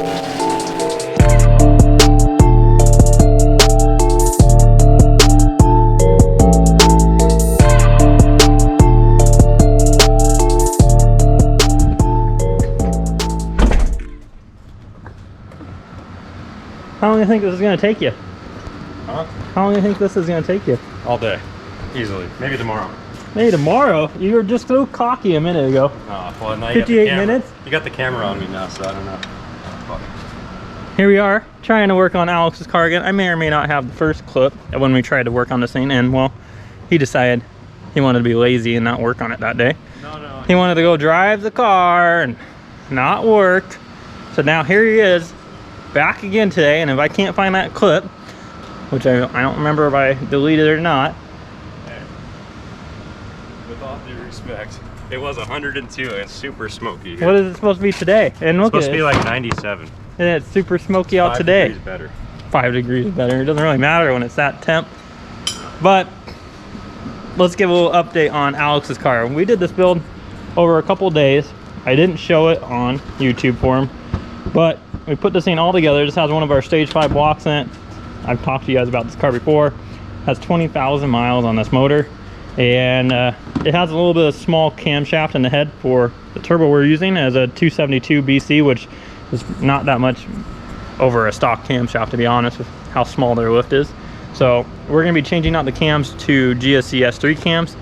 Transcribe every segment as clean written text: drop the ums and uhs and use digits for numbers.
How long do you think this is going to take you? Huh? How long do you think this is going to take you? All day. Easily. Maybe tomorrow. Maybe tomorrow? You were just so cocky a minute ago. Oh, well, now 58 minutes? You got the camera on me now, so I don't know. Fuck. Here we are, trying to work on Alex's car again. I may or may not have the first clip when we tried to work on this thing, and well, he decided he wanted to be lazy and not work on it that day. No. He wanted to go drive the car and not work. So now here he is, back again today, and if I can't find that clip, which I don't remember if I deleted it or not. Hey, with all due respect, it was 102 and it's super smoky here. What is it supposed to be today? And look It's at supposed to be like 97. And it's super smoky out 5 today. degrees better. 5 degrees better. It doesn't really matter when it's that temp. But let's give a little update on Alex's car. We did this build over a couple days. I didn't show it on YouTube for him, but we put this thing all together. This has one of our stage 5 blocks in it. I've talked to you guys about this car before. It has 20,000 miles on this motor, and it has a little bit of small camshaft in the head for the turbo we're using as a 272 BC, which is not that much over a stock camshaft, to be honest, with how small their lift is. So we're going to be changing out the cams to GSC S3 cams,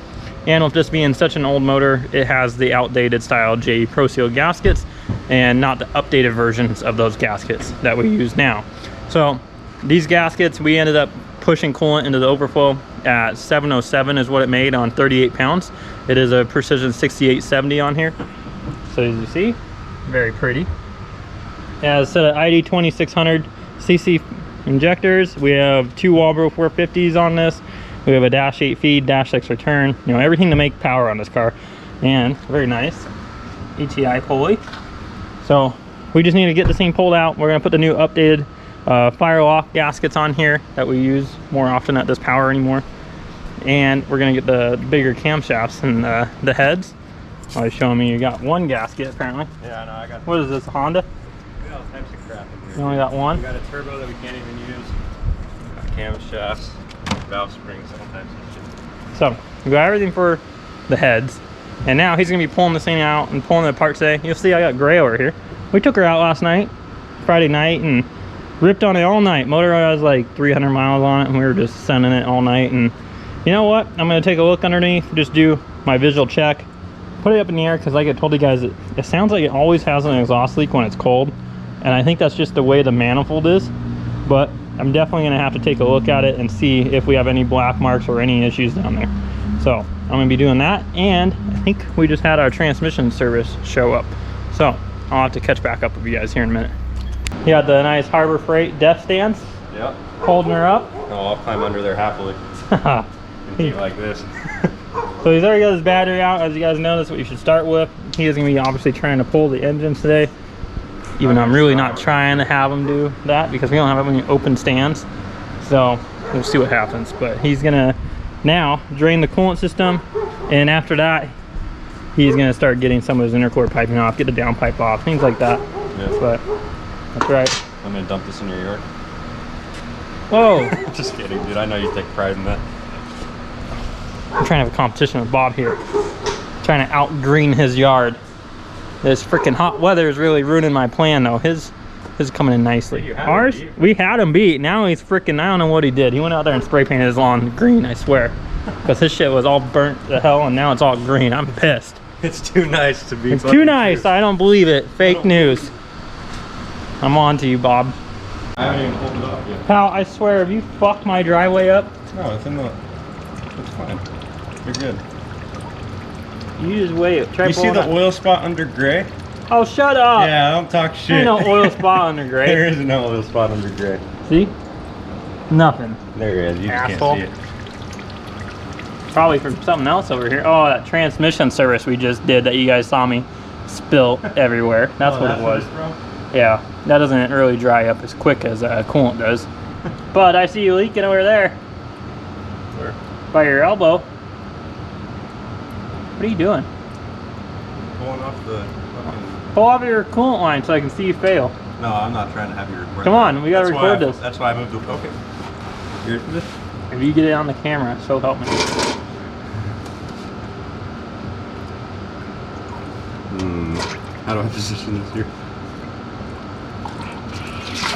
and with this being such an old motor, it has the outdated style J Pro Seal gaskets and not the updated versions of those gaskets that we use now. So these gaskets, we ended up pushing coolant into the overflow at 707 is what it made on 38 pounds. It is a Precision 6870 on here. So as you see, very pretty. It has a set of ID 2600 cc injectors. We have 2 Walbro 450s on this. We have a dash 8 feed, dash 6 return, you know, everything to make power on this car. And very nice ETI pulley. So we just need to get this thing pulled out. We're gonna put the new updated Firelok gaskets on here that we use more often at this power anymore. And we're gonna get the bigger camshafts and the heads. I was showing me you got one gasket apparently. Yeah, I know, I got. What is this, a Honda? We got all types of crap in here. You only got one? We got a turbo that we can't even use. Got camshafts, valve springs, all types of shit. So we got everything for the heads. And now he's gonna be pulling this thing out and pulling it apart today. You'll see I got Gray over here. We took her out last night, Friday night, and ripped on it all night. Motor has like 300 miles on it, and we were just sending it all night. And you know what? I'm gonna take a look underneath, just do my visual check, put it up in the air, because like I told you guys, it sounds like it always has an exhaust leak when it's cold. And I think that's just the way the manifold is. But I'm definitely gonna have to take a look at it and see if we have any black marks or any issues down there. So I'm gonna be doing that. And I think we just had our transmission service show up. So I'll have to catch back up with you guys here in a minute. You got the nice Harbor Freight def stands. Yep. Holding her up. Oh, I'll climb under there happily. And eat like this. So he's already got his battery out. As you guys know, that's what you should start with. He is going to be obviously trying to pull the engines today. Even though I'm really not trying to have him do that because we don't have any open stands. So we'll see what happens. But he's going to now drain the coolant system. And after that, he's going to start getting some of his intercooler piping off, get the downpipe off, things like that. Yeah. But that's right. I'm going to dump this in your yard. Whoa. Just kidding, dude. I know you take pride in that. I'm trying to have a competition with Bob here. Trying to out-green his yard. This freaking hot weather is really ruining my plan though. His is coming in nicely. Ours, we had him beat. Now he's freaking, I don't know what he did. He went out there and spray painted his lawn green, I swear. Because his shit was all burnt to hell and now it's all green. I'm pissed. It's too nice to be. It's too nice. I don't believe it. Fake news. I'm on to you, Bob. I haven't even pulled it up yet. Pal, I swear, have you fucked my driveway up? No, it's in the. It's fine. You're good. You just wait. Try You see the oil spot under gray? Oh, shut up. Yeah, don't talk shit. Ain't no oil spot under gray. There is no oil spot under gray. See? Nothing. There is. You just Asshole. can't see it. Probably from something else over here. Oh, that transmission service we just did that you guys saw me spill everywhere. That's what it was. Yeah, that doesn't really dry up as quick as coolant does. But I see you leaking over there. Where? By your elbow. What are you doing? Pulling off the fucking... Pull off your coolant line so I can see you fail. No, I'm not trying to have you record. Come on, we gotta record this. That's why I moved the. Okay. You ready for this? If you get it on the camera, so help me. How do I position this here?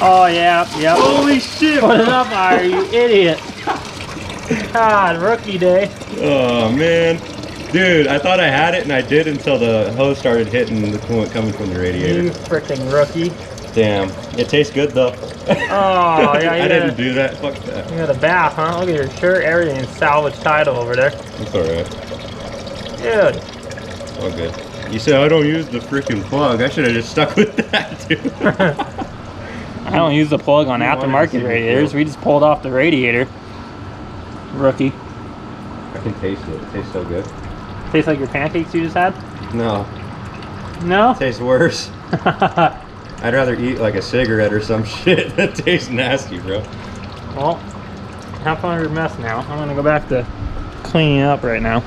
Oh yeah, yep. Holy shit! Put it up higher, you idiot. God, rookie day. Oh man. Dude, I thought I had it and I did until the hose started hitting the coolant coming from the radiator. You freaking rookie. Damn. It tastes good though. Oh yeah, I didn't do that. Fuck that. You got a bath, huh? Look at your shirt, everything. Salvage title over there. It's alright. Dude. All good. You said I don't use the freaking plug. I should have just stuck with that, dude. I don't use the plug on aftermarket radiators. We just pulled off the radiator. Rookie. I can taste it. It tastes so good. Tastes like your pancakes you just had? No. No? It tastes worse. I'd rather eat like a cigarette or some shit. That tastes nasty, bro. Well, have fun with your mess now. I'm gonna go back to cleaning up right now.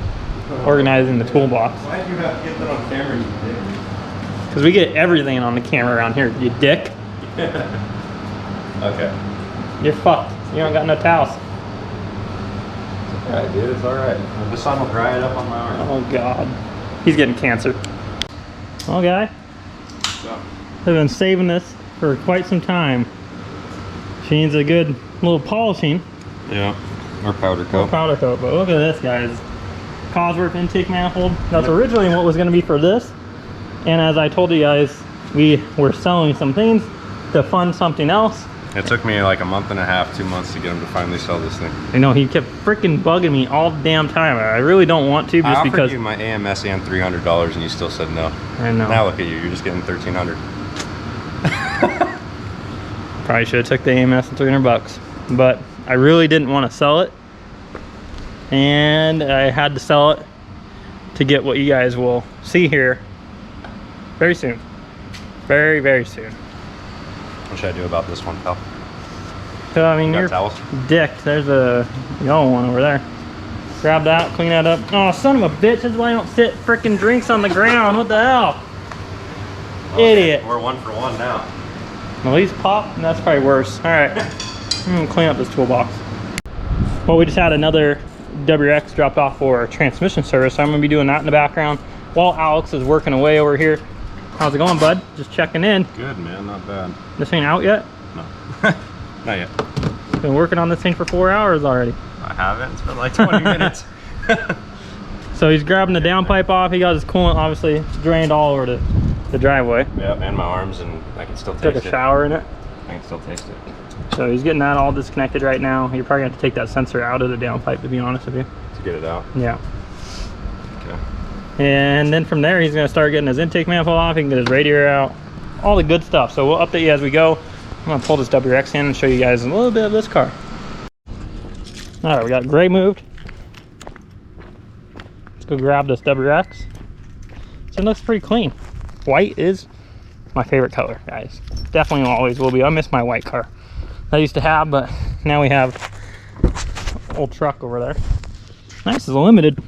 Organizing the toolbox. Why did you have to get that on camera, you dick? Because we get everything on the camera around here, you dick. Okay. You're fucked. You don't got no towels. It's alright, dude. It's alright. The sun will dry it up on my arm. Oh god. He's getting cancer. Well, guy, I've been saving this for quite some time. She needs a good little polishing. Yeah. Or powder coat. Powder coat, but look at this, guys. Cosworth intake manifold. That's originally what was going to be for this. And as I told you guys, we were selling some things to fund something else. It took me like a month and a half, 2 months to get him to finally sell this thing. I know, he kept freaking bugging me all the damn time. I really don't want to, just I because. offered you my AMS and $300 and you still said no. I know. Now look at you, you're just getting $1,300. Probably should have took the AMS and 300 bucks, but I really didn't want to sell it. And I had to sell it to get what you guys will see here very soon. Very, very soon. What should I do about this one, pal? So, I mean, You got you're towels? dicked. There's a yellow one over there. Grab that, clean that up. Oh, son of a bitch, that's why I don't sit freaking drinks on the ground. What the hell? Okay, Idiot. we're 1 for 1 now. Well, he's popped, and that's probably worse. All right, I'm gonna clean up this toolbox. Well, we just had another WRX dropped off for transmission service, so I'm gonna be doing that in the background while Alex is working away over here. How's it going, bud? Just checking in. Good, man, not bad. This ain't out yet? No, not yet. Been working on this thing for 4 hours already. I haven't, it's been like 20 minutes. So he's grabbing the downpipe off. He got his coolant obviously drained all over the driveway. Yeah, and my arms, and I can still taste it. Took a shower in it. I can still taste it. So he's getting that all disconnected right now. You're probably gonna have to take that sensor out of the downpipe, to be honest with you. To get it out? Yeah. Okay. And then from there, he's gonna start getting his intake manifold off. He can get his radiator out, all the good stuff. So we'll update you as we go. I'm gonna pull this WRX in and show you guys a little bit of this car. All right, we got gray moved. Let's go grab this WRX. So it looks pretty clean. White is my favorite color, guys. Definitely always will be. I miss my white car that I used to have, but now we have old truck over there. Nice is a limited.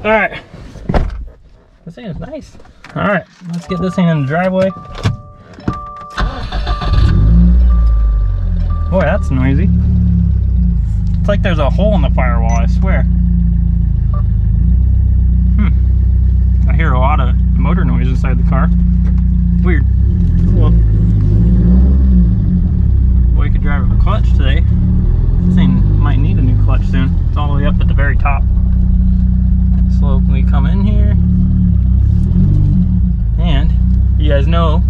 All right, this thing is nice. All right, let's get this thing in the driveway. Boy, that's noisy. It's like there's a hole in the firewall, I swear. I hear a lot of motor noise inside the car. Weird. Well, boy, you could drive with a clutch today. This thing might need a new clutch soon. It's all the way up at the very top. Slowly come in here. And you guys know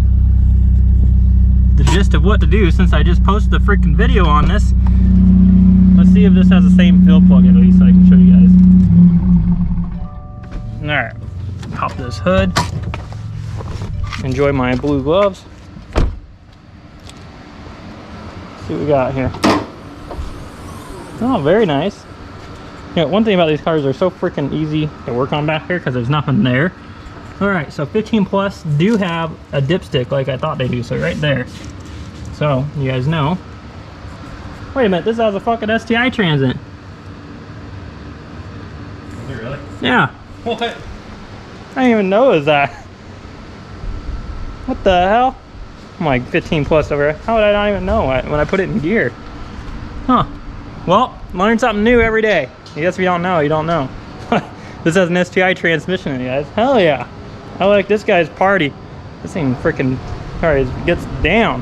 the gist of what to do since I just posted the freaking video on this. Let's see if this has the same fill plug at least so I can show you guys. Alright, pop this hood. Enjoy my blue gloves. See what we got here. Oh, very nice. You know, one thing about these cars, they're so freaking easy to work on back here because there's nothing there. Alright, so 15 plus do have a dipstick like I thought they do, so right there. So, you guys know. Wait a minute, this has a fucking STI transit. Is it really? Yeah. What? I didn't even notice that. What the hell? I'm like 15 plus over. How would I not even know when I put it in gear? Huh. Well, learn something new every day. I guess if you don't know, you don't know. This has an STI transmission in it, guys. Hell yeah. I like this guy's party. This thing freaking gets down.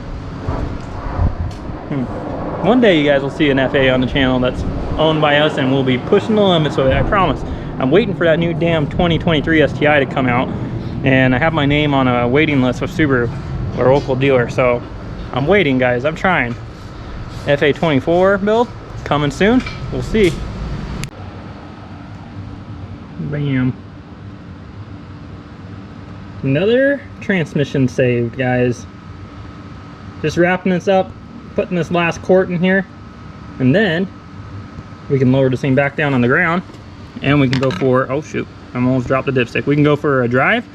One day you guys will see an FA on the channel that's owned by us, and we'll be pushing the limits with it, I promise. I'm waiting for that new damn 2023 STI to come out, and I have my name on a waiting list with Subaru, our local dealer, so I'm waiting, guys. I'm trying. FA 24 build coming soon. We'll see. Bam. Another transmission saved, guys. Just wrapping this up, putting this last quart in here, and then we can lower this thing back down on the ground, and we can go for, oh shoot, I almost dropped the dipstick. We can go for a drive,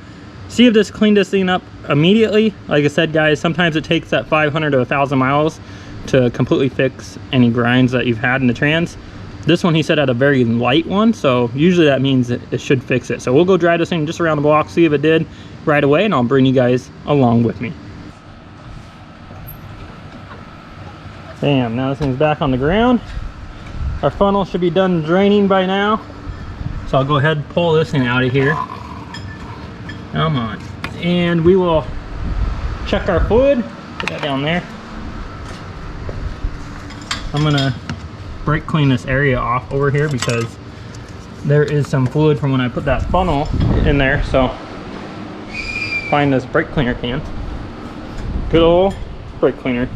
see if this cleaned this thing up immediately. Like I said, guys, sometimes it takes that 500 to 1,000 miles to completely fix any grinds that you've had in the trans. This one, he said, had a very light one, so usually that means it should fix it. So we'll go drive this thing just around the block, see if it did right away, and I'll bring you guys along with me. Bam, now this thing's back on the ground. Our funnel should be done draining by now. So I'll go ahead and pull this thing out of here. Come on. And we will check our fluid. Put that down there. I'm gonna brake clean this area off over here because there is some fluid from when I put that funnel in there. So find this brake cleaner can. Good old brake cleaner.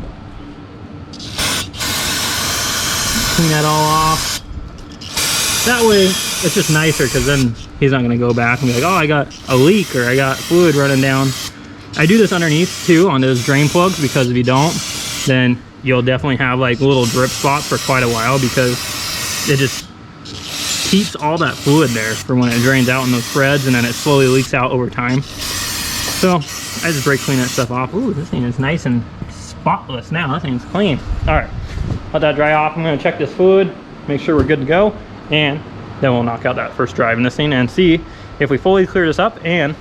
Clean that all off. That way it's just nicer, because then he's not going to go back and be like, oh, I got a leak or I got fluid running down. I do this underneath too on those drain plugs, because if you don't, then you'll definitely have like little drip spots for quite a while, because it just keeps all that fluid there for when it drains out in those threads, and then it slowly leaks out over time. So I just brake clean that stuff off. Ooh, this thing is nice and spotless now. This thing's clean. All right, let that dry off. I'm going to check this fluid, make sure we're good to go, and then we'll knock out that first drive in this thing and see if we fully clear this up. And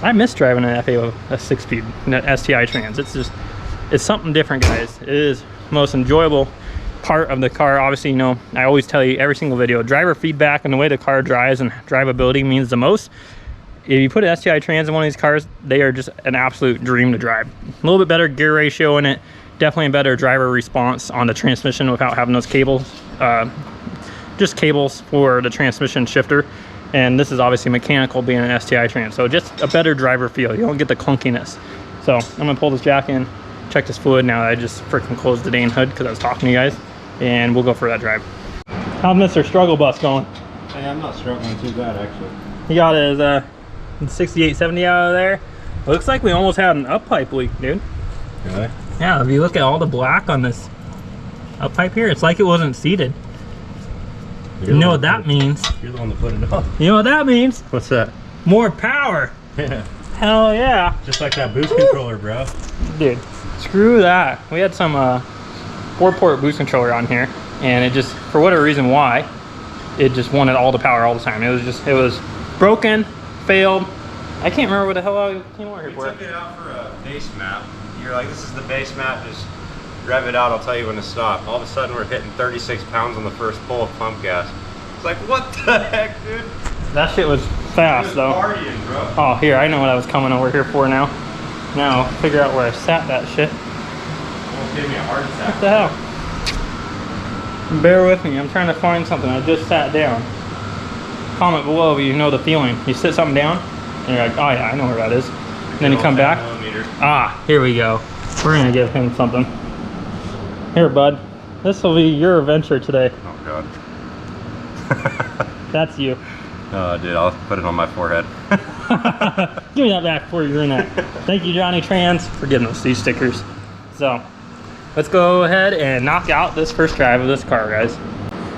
I miss driving an FA with a 6-speed STI trans. It's something different, guys. It is the most enjoyable part of the car. Obviously, you know, I always tell you every single video, driver feedback and the way the car drives and drivability means the most. If you put an STI trans in one of these cars, they are just an absolute dream to drive. A little bit better gear ratio in it, definitely a better driver response on the transmission without having those cables, just cables for the transmission shifter. And this is obviously mechanical, being an STI trans, so just a better driver feel. You don't get the clunkiness. So I'm gonna pull this jack in, check this fluid now that I just freaking closed the dang hood because I was talking to you guys, and we'll go for that drive. How's Mr. Struggle Bus going? Hey, I'm not struggling too bad, actually. He got his 68, 70 out of there. Looks like we almost had an up pipe leak, dude. Really? Yeah, if you look at all the black on this up pipe here, it's like it wasn't seated. You know what that means? You're the one that put it up. You know what that means? What's that? More power. Yeah. Hell yeah. Just like that boost controller, bro. Dude, screw that. We had some 4-port boost controller on here, and it just, for whatever reason why, it just wanted all the power all the time. It was broken, failed. I can't remember what the hell I came over here for. We took it out for a base map. You're like, this is the base map, just rev it out, I'll tell you when to stop. All of a sudden we're hitting 36 pounds on the first pull of pump gas. It's like, what the heck, dude? That shit was fast, though. Partying, bro. Oh, here, I know what I was coming over here for now. Now, figure out where I sat that shit. Almost gave me a heart attack. What the hell? Bear with me, I'm trying to find something. I just sat down. Comment below if you know the feeling. You sit something down, and you're like, oh yeah, I know where that is. And then you come back. Ah, here we go. We're gonna give him something. Here, bud. This will be your adventure today. Oh, God. That's you. Oh, dude, I'll put it on my forehead. Give me that back before you ruin that. Thank you, Johnny Trans, for giving us these stickers. So, let's go ahead and knock out this first drive of this car, guys.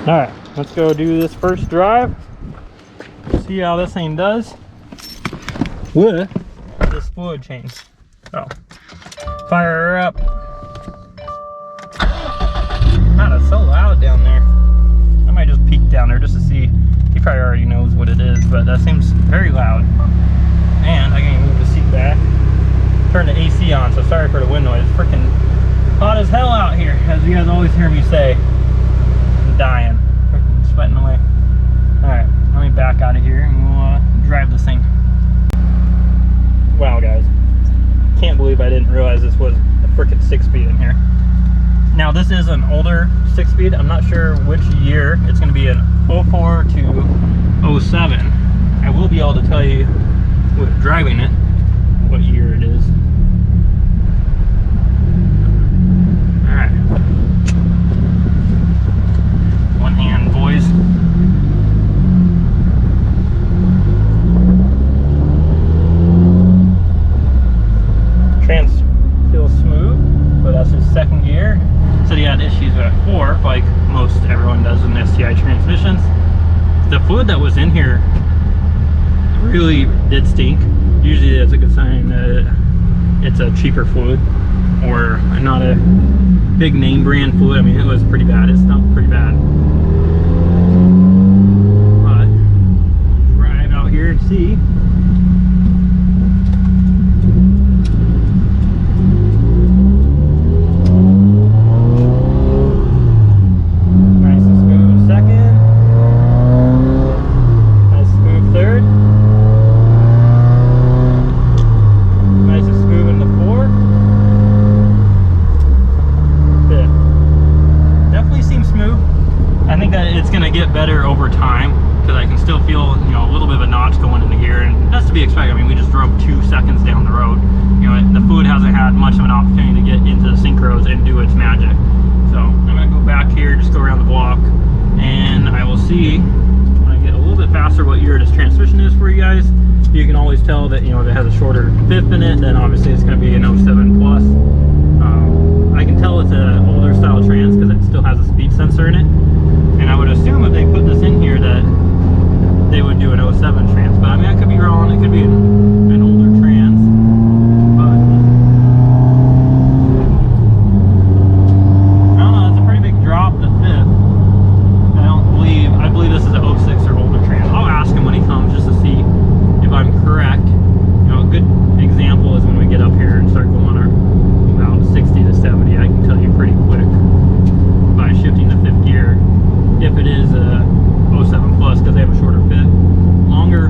All right, let's go do this first drive. See how this thing does with this fluid change. So, fire her up. God, it's so loud down there. I might just peek down there just to see. He probably already knows what it is, but that seems very loud. And I can move the seat back. turn the AC on, so sorry for the wind noise. It's freaking hot as hell out here, as you guys always hear me say. I'm dying, freaking sweating away. All right, let me back out of here and we'll drive this thing. Wow, guys, can't believe I didn't realize this was a freaking 6-speed in here. Now this is an older 6-speed. I'm not sure which year. It's going to be an 04 to 07. I will be able to tell you with driving it what year it is. All right, one hand, boys. Trans feels smooth, but that's his second gear. Said he had issues at 4, like most everyone does in STI transmissions. The fluid that was in here really did stink. Usually that's a good sign that it's a cheaper fluid or not a big name brand fluid. I mean, it was pretty bad. It smelled pretty bad. But drive out here and see. Get better over time because I can still feel, you know, a little bit of a notch going in the gear, and that's to be expected. I mean, we just drove 2 seconds down the road. You know, the fluid hasn't had much of an opportunity to get into the synchros and do its magic. So I'm gonna go back here, just go around the block, and I will see when I get a little bit faster what year this transmission is for you guys. You can always tell that, you know, if it has a shorter fifth in it, then obviously it's going to be an 07 plus. I can tell it's an older style trans because it still has a speed sensor in it. And I would assume if they put this in here that they would do an 07 trans, but I mean, I could be wrong. It could be an older trans, but I don't know. It's a pretty big drop to fifth. I believe this is an 06 or older trans. I'll ask him when he comes just to see if I'm correct. You know, a good example is when we get up here and start going about 60 to 70. I can tell you pretty quick by shifting to fifth gear if it is a 07 plus, because they have a shorter fifth, longer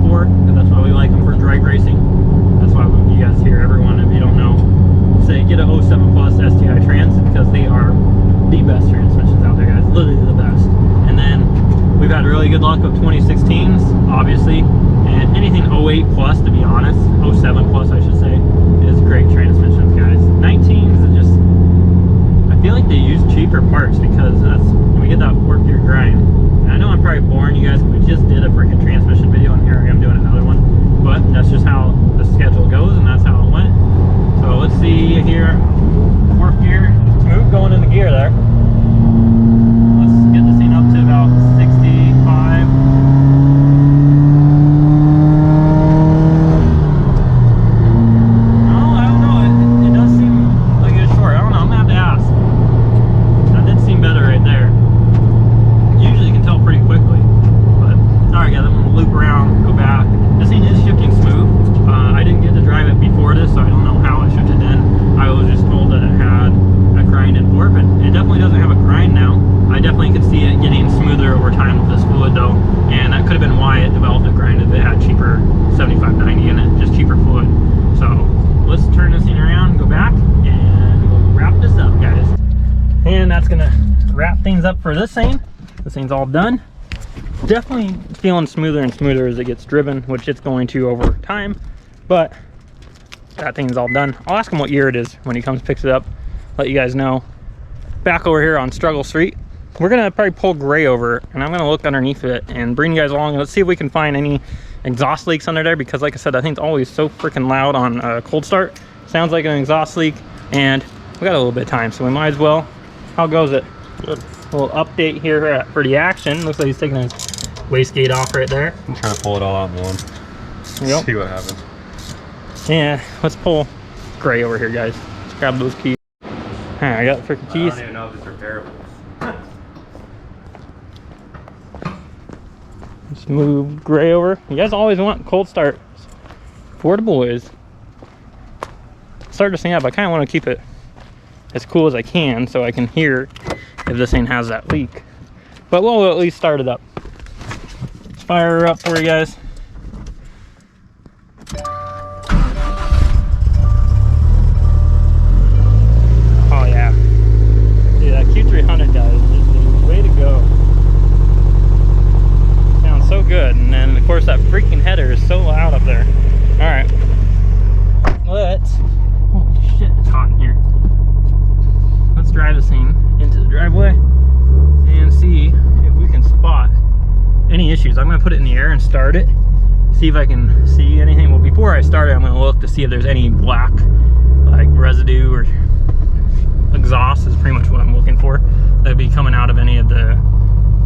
fork, because that's why we like them for drag racing. That's why you guys hear everyone, if you don't know, say get a 07 plus STI trans, because they are the best transmissions out there, guys. Literally the best. And then we've had really good luck with 2016s, obviously, and anything 08 plus, to be honest, 07 plus I should say, is great transmissions, guys. 19s are just, I feel like they use cheaper parts because that's when we get that 4th gear grind. And I know I'm probably boring you guys because we just did a freaking transmission video, and here I am doing another one. But that's just how the schedule goes, and that's how it went. So let's see here, 4th gear, smooth going in the gear there. Let's get this thing up to about 65. Up for this thing. This thing's all done. Definitely feeling smoother and smoother as it gets driven, which it's going to over time, but that thing's all done. I'll ask him what year it is when he comes picks it up, let you guys know. Back over here on Struggle Street, we're gonna probably pull gray over, and I'm gonna look underneath it and bring you guys along. Let's see if we can find any exhaust leaks under there, because like I said, I think it's always so freaking loud on cold start. Sounds like an exhaust leak, and we got a little bit of time, so we might as well. How goes it? Good. A little update here for the action. Looks like he's taking his wastegate off right there. I'm trying to pull it all out in one. Yep. See what happens. Yeah, let's pull gray over here, guys. Let's grab those keys. Alright, I got the freaking keys. I don't even know if it's repairable. Let's move gray over. You guys always want cold start for the boys. start this thing up. I kind of want to keep it as cool as I can so I can hear if this thing has that leak. But we'll at least start it up. Let's fire her up for you guys. Oh yeah. Dude, that Q300 guys is the way to go. Sounds so good. And then of course that freaking header is so loud up there. Alright. Let's, holy shit, it's hot in here. Let's drive this thing into the driveway and see if we can spot any issues. I'm going to put it in the air and start it, see if I can see anything. Well, before I start it, I'm going to look to see if there's any black, like residue or exhaust is pretty much what I'm looking for. That'd be coming out of any of the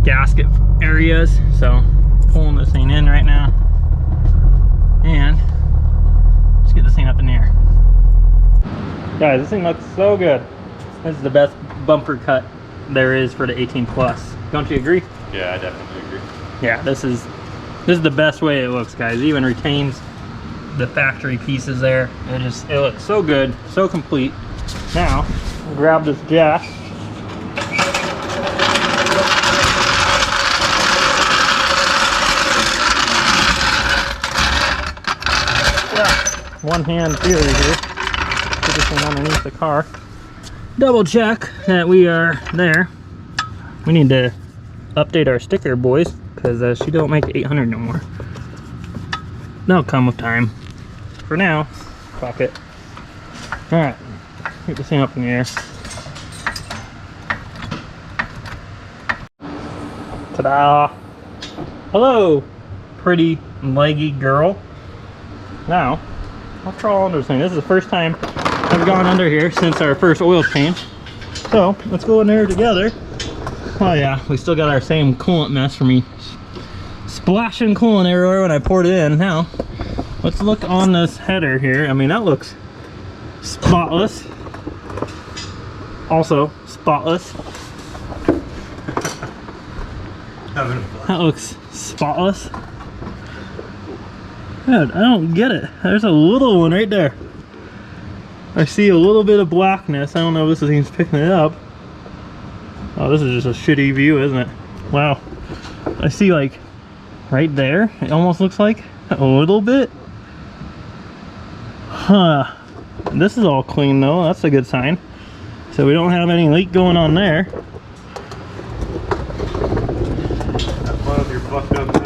gasket areas. So, pulling this thing in right now. And let's get this thing up in the air. Guys, this thing looks so good. This is the best bumper cut there is for the 18 plus. Don't you agree? Yeah, I definitely agree. Yeah, this is the best way it looks, guys. It even retains the factory pieces there. It looks so good, so complete. Now, grab this jack. One hand theory here. Put this one underneath the car. Double check that we are there. We need to update our sticker, boys, because she don't make 800 no more. That'll come with time. For now, fuck it. All right, get this thing up in the air. Ta-da! Hello, pretty leggy girl. Now, I'll crawl under this thing. This is the first time I've gone under here since our first oil change. So, let's go in there together. Oh yeah, we still got our same coolant mess for me splashing coolant everywhere when I poured it in. Now, let's look on this header here. I mean, that looks spotless. Also, spotless. That looks spotless. God, I don't get it. There's a little one right there. I see a little bit of blackness. I don't know if this thing's picking it up. Oh, this is just a shitty view, isn't it? Wow. I see, like, right there. It almost looks like a little bit. Huh. This is all clean, though. That's a good sign. So we don't have any leak going on there.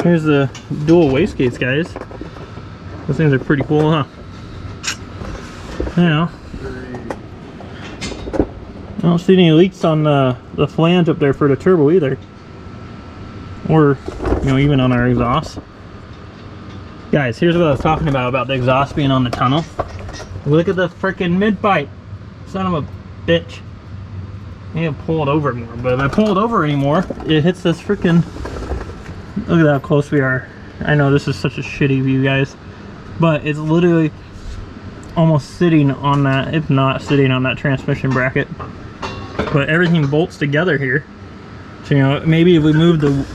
Here's the dual wastegates, guys. Those things are pretty cool, huh? Now, I don't see any leaks on the flange up there for the turbo either. Or, you know, even on our exhaust. Guys, here's what I was talking about the exhaust being on the tunnel. Look at the freaking mid-pipe. Son of a bitch. I need to pull it over more, but if I pull it over anymore, it hits this freaking... Look at how close we are. I know this is such a shitty view, guys. But it's literally almost sitting on that, if not sitting on that transmission bracket. But everything bolts together here. So, you know, maybe if we move the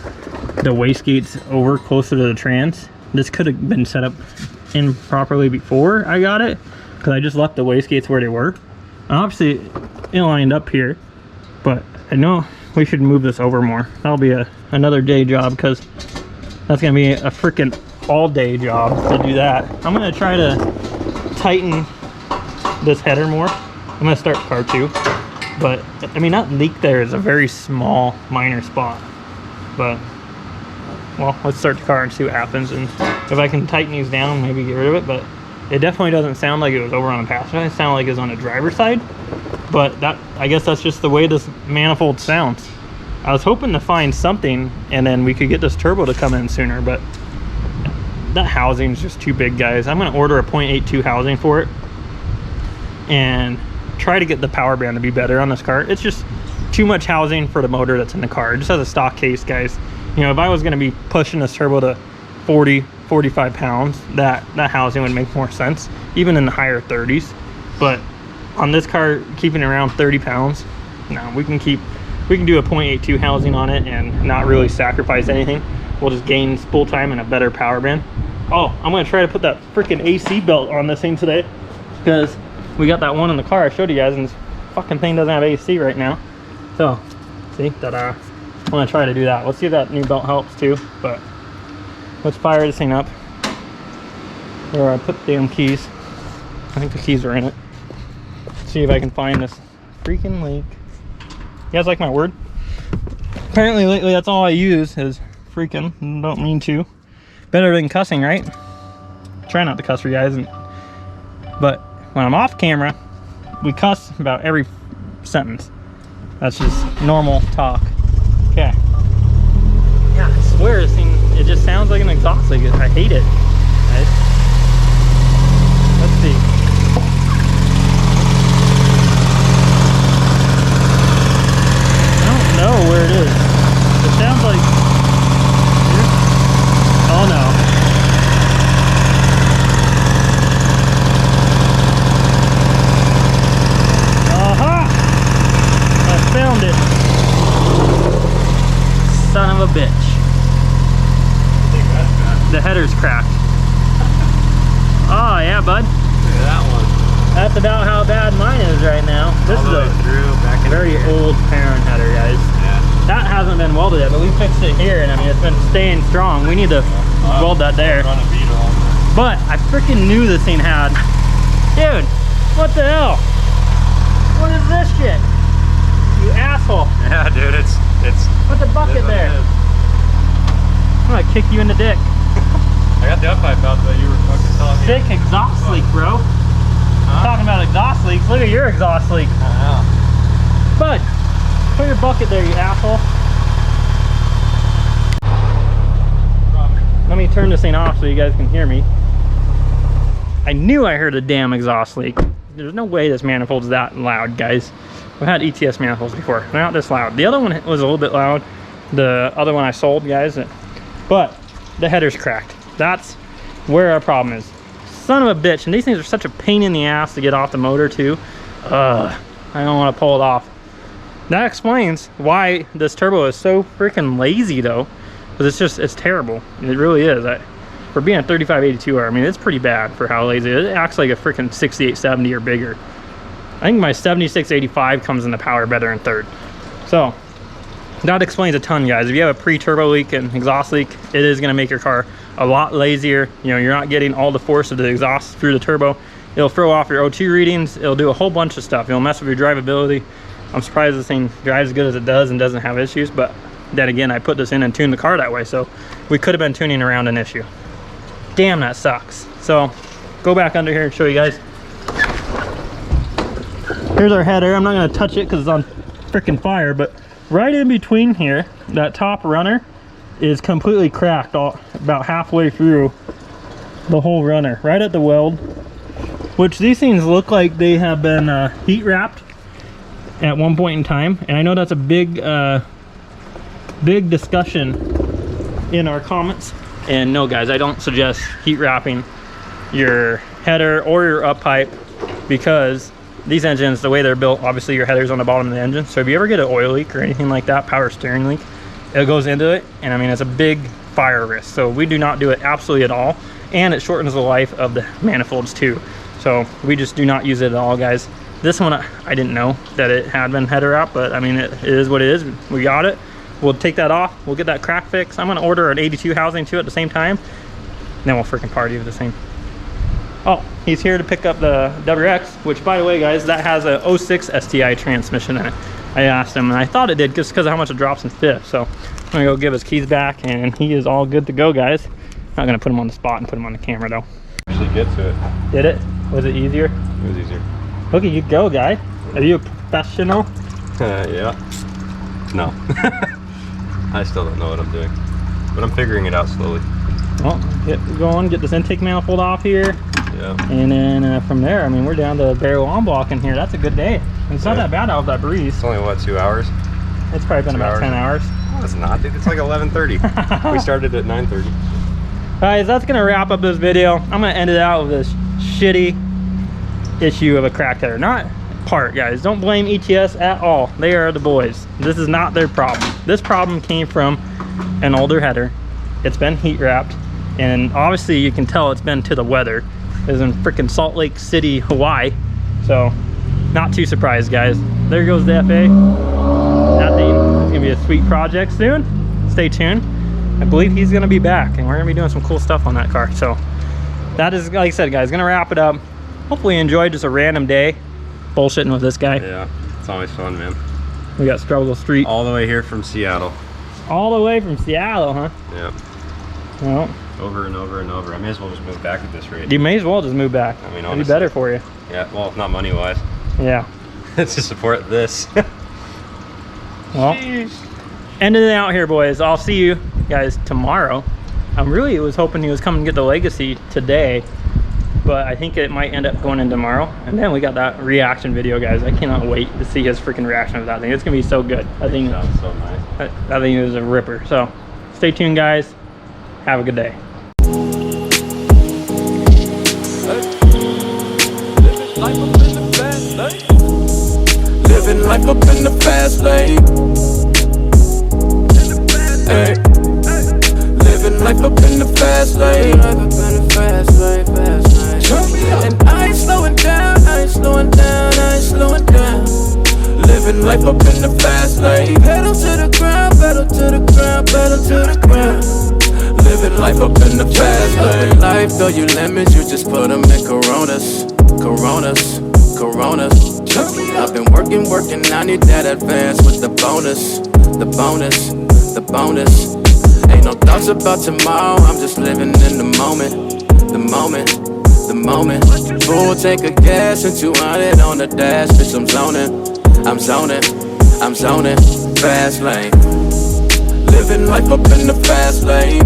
wastegates over closer to the trans, this could have been set up improperly before I got it, because I just left the wastegates where they were. And obviously, it lined up here, but I know we should move this over more. That'll be another day job, because that's going to be a freaking all-day job to do that. I'm going to try to tighten this header more. I'm going to start car 2. But, I mean, that leak there is a very small, minor spot. But, well, let's start the car and see what happens. And if I can tighten these down, maybe get rid of it. But it definitely doesn't sound like it was over on the passenger side. It sounded like it was on the driver's side. But that, I guess that's just the way this manifold sounds. I was hoping to find something and then we could get this turbo to come in sooner, but that housing is just too big, guys. I'm going to order a 0.82 housing for it and try to get the power band to be better on this car. It's just too much housing for the motor that's in the car. It just has a stock case, guys. You know, if I was going to be pushing this turbo to 40, 45 pounds, that housing would make more sense, even in the higher 30s. But on this car, keeping it around 30 pounds, no, we can do a 0.82 housing on it and not really sacrifice anything. We'll just gain spool time and a better power band. Oh, I'm gonna try to put that freaking AC belt on this thing today, because we got that one in the car I showed you guys, and this fucking thing doesn't have AC right now. So, see, I want to try to do that. Let's see if that new belt helps too, but let's fire this thing up. Where I put the damn keys. I think the keys are in it. See if I can find this freaking leak. You guys like my word? Apparently lately that's all I use is freaking. Don't mean to. Better than cussing, right? Try not to cuss for you guys. But when I'm off camera, we cuss about every sentence. That's just normal talk. Okay. Yeah, I swear this thing, it just sounds like an exhaust leak. I hate it. Right? Let's see. I don't know where it is. It sounds like here. Oh no. Aha! I found it. Son of a bitch. I think that's bad. The header's cracked. Oh yeah, bud. Look at that one. That's about how bad mine is right now. This is a very old parent header, guys. Yeah. That hasn't been welded yet, but we fixed it here, and I mean, it's been staying strong. We need to weld that there. Run a beetle on there. But I freaking knew this thing had. Dude, what the hell? What is this shit? You asshole. Yeah, dude, it's. Put the bucket there. I'm gonna kick you in the dick. I got the up pipe out that you were fucking telling me. Sick exhaust leak, bro. Talking about exhaust leaks. Look at your exhaust leak. I know. Bud, put your bucket there, you asshole. Let me turn this thing off so you guys can hear me. I knew I heard a damn exhaust leak. There's no way this manifold's that loud, guys. We've had ETS manifolds before. They're not this loud. The other one was a little bit loud. The other one I sold, guys. But the header's cracked. That's where our problem is. Son of a bitch. And these things are such a pain in the ass to get off the motor too. I don't want to pull it off. That explains why this turbo is so freaking lazy though. Because it's terrible. It really is. For being a 3582R, I mean, it's pretty bad for how lazy it is. It acts like a freaking 6870 or bigger. I think my 7685 comes in the power better in third. So that explains a ton, guys. If you have a pre-turbo leak and exhaust leak, it is going to make your car a lot lazier. You know, you're not getting all the force of the exhaust through the turbo. It'll throw off your O2 readings. It'll do a whole bunch of stuff. It'll mess with your drivability. I'm surprised this thing drives as good as it does and doesn't have issues, but then again, I put this in and tuned the car that way, so we could have been tuning around an issue. Damn, that sucks. So go back under here and show you guys. Here's our header. I'm not going to touch it because it's on freaking fire, but right in between here, that top runner is completely cracked about halfway through the whole runner, right at the weld, which these things look like they have been heat wrapped at one point in time. And I know that's a big big discussion in our comments. And no, guys, I don't suggest heat wrapping your header or your up pipe, because these engines, the way they're built, obviously your header's on the bottom of the engine. So if you ever get an oil leak or anything like that, power steering leak, it goes into it. And I mean, it's a big fire risk. So we do not do it absolutely at all. And it shortens the life of the manifolds too. So we just do not use it at all, guys. This one, I didn't know that it had been header wrapped, but I mean, it is what it is. We got it. We'll take that off. We'll get that crack fixed. I'm gonna order an 82 housing too at the same time. And then we'll freaking party with the same. Oh, he's here to pick up the WX, which, by the way, guys, that has a 06 STI transmission in it. I asked him, and I thought it did just because of how much it drops in fifth. So I'm gonna go give his keys back, and he is all good to go, guys. Not gonna put him on the spot and put him on the camera though. Actually get to it. Did it? Was it easier? It was easier. Look at you go, guy. Are you a professional? Yeah. No. I still don't know what I'm doing, but I'm figuring it out slowly. Well, get going, get this intake manifold off here. Yeah. And then from there, I mean, we're down to barrel on block in here. That's a good day. And it's not that bad out of that breeze. It's only, what, 2 hours? It's probably been about 10 hours. No, it's not, dude. It's like 11:30. We started at 9:30. Guys, that's gonna wrap up this video. I'm gonna end it out with this shitty issue of a cracked header. Not part, guys. Don't blame ETS at all. They are the boys. This is not their problem. This problem came from an older header. It's been heat wrapped, and obviously you can tell it's been to the weather. It's in freaking Salt Lake City, Hawaii. So not too surprised, guys. There goes the FA. That thing is gonna be a sweet project soon. Stay tuned. I believe he's gonna be back and we're gonna be doing some cool stuff on that car. So that is, like I said, guys, gonna wrap it up. Hopefully you enjoyed just a random day bullshitting with this guy. Yeah, it's always fun, man. We got Struggle Street. All the way here from Seattle. All the way from Seattle, huh? Yeah. Well, over and over and over. I may as well just move back at this rate. you may as well just move back. I mean, it'd be honestly. better for you. Yeah, well, if not money-wise. Yeah. To support this. Well, ending it out here, boys. I'll see you guys tomorrow. I really was hoping he was coming to get the Legacy today, but I think it might end up going in tomorrow. And then we got that reaction video, guys. I cannot wait to see his freaking reaction of that thing. It's gonna be so good. I think Sounds so nice. that thing is a ripper. So stay tuned, guys. Have a good day. Living life up in the fast lane. Hey. Living life up in the fast lane. And I ain't slowing down, I ain't slowing down, I ain't slowing down. Living life up in the fast lane. Pedal to the ground, pedal to the ground, pedal to the ground. Living life up in the fast lane. Life, though you lemons, you just put them in Coronas, Coronas, Coronas. I've been working, I need that advance with the bonus, the bonus, the bonus. Ain't no thoughts about tomorrow, I'm just living in the moment, the moment, the moment. Full tank of gas and 200 on the dash, bitch, I'm zoning, I'm zoning, I'm zoning. Fast lane, living life up in the fast lane.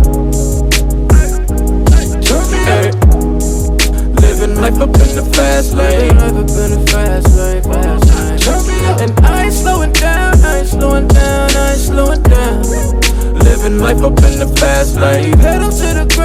Hey. Living life up in the fast lane. Life up in the fast lane, fast lane. And I ain't slowing down, I ain't slowing down, I ain't slowing down. Living life up in the fast lane. Pedal to the ground.